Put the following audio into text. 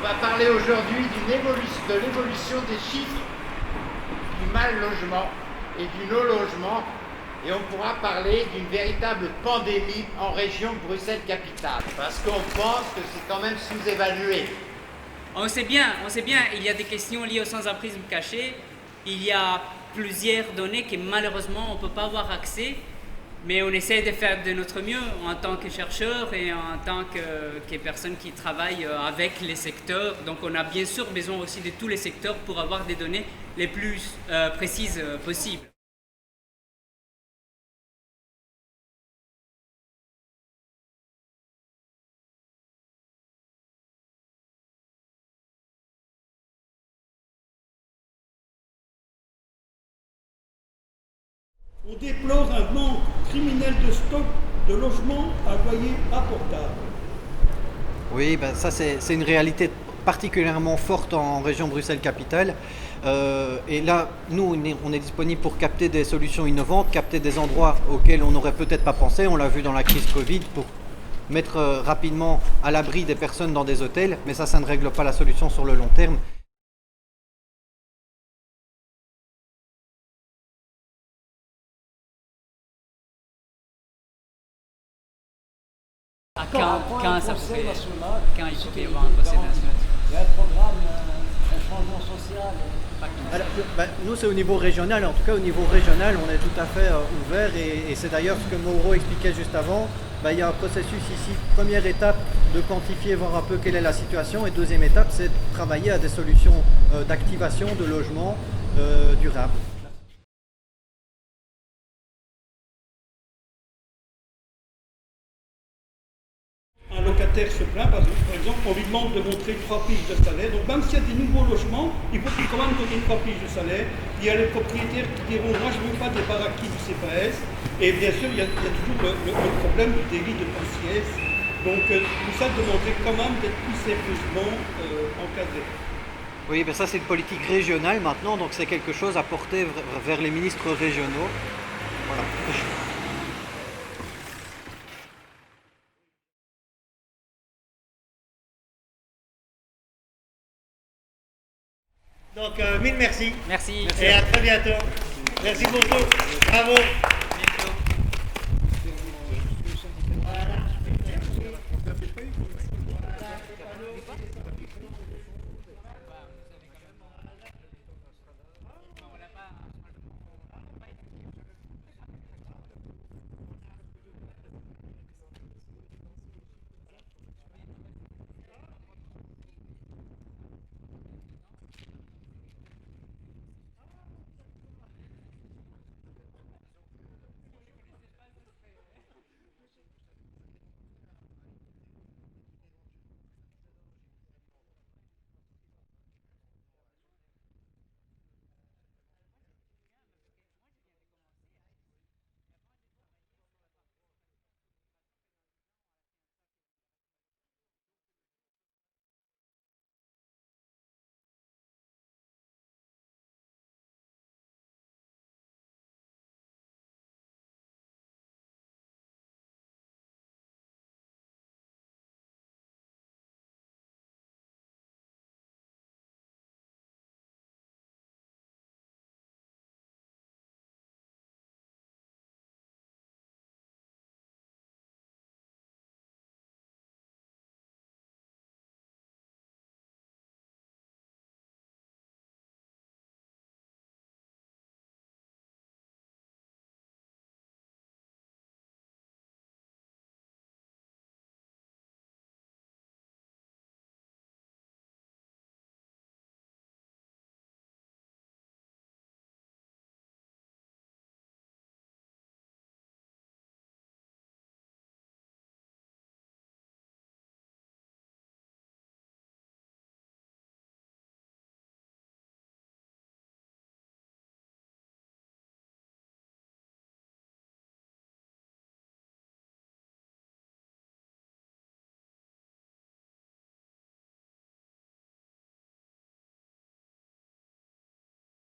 va parler aujourd'hui de l'évolution des chiffres du mal logement et du non-logement, et on pourra parler d'une véritable pandémie en région Bruxelles-Capitale, parce qu'on pense que c'est quand même sous-évalué. On sait bien, il y a des questions liées au sans-abrisme caché, il y a plusieurs données que malheureusement on ne peut pas avoir accès, mais on essaie de faire de notre mieux en tant que chercheurs et en tant que personnes qui travaillent avec les secteurs. Donc on a bien sûr besoin aussi de tous les secteurs pour avoir des données les plus précises possibles. On déplore un manque criminel de stock de logements à loyer abordable. Oui, ben ça c'est une réalité particulièrement forte en région Bruxelles-Capitale. Et là, nous, on est disponible pour capter des solutions innovantes, capter des endroits auxquels on n'aurait peut-être pas pensé. On l'a vu dans la crise Covid, pour mettre rapidement à l'abri des personnes dans des hôtels. Mais ça ne règle pas la solution sur le long terme. Quand ça conseil fait, national, quand il faut y avoir un conseil national. il y a un programme, un changement social. Alors, nous, c'est au niveau régional. En tout cas, au niveau régional, on est tout à fait ouvert. Et c'est d'ailleurs ce que Mauro expliquait juste avant. Il y a un processus ici. Première étape, de quantifier, voir un peu quelle est la situation. Et deuxième étape, c'est de travailler à des solutions d'activation de logements durables. Un locataire se plaint, par exemple, on lui demande de montrer 3 fiches de salaire. Donc même s'il y a des nouveaux logements, il faut qu'il quand même donner 3 fiches de salaire. Il y a les propriétaires qui diront moi je ne veux pas des baraquis du CPS. Et bien sûr, il y a toujours le problème du délit de faciès. Donc tout ça demanderait quand même d'être plus sérieusement encadré. Oui, ça c'est une politique régionale maintenant, donc c'est quelque chose à porter vers les ministres régionaux. Voilà. Donc, mille merci. Merci. Et à très bientôt. Merci beaucoup. Bravo.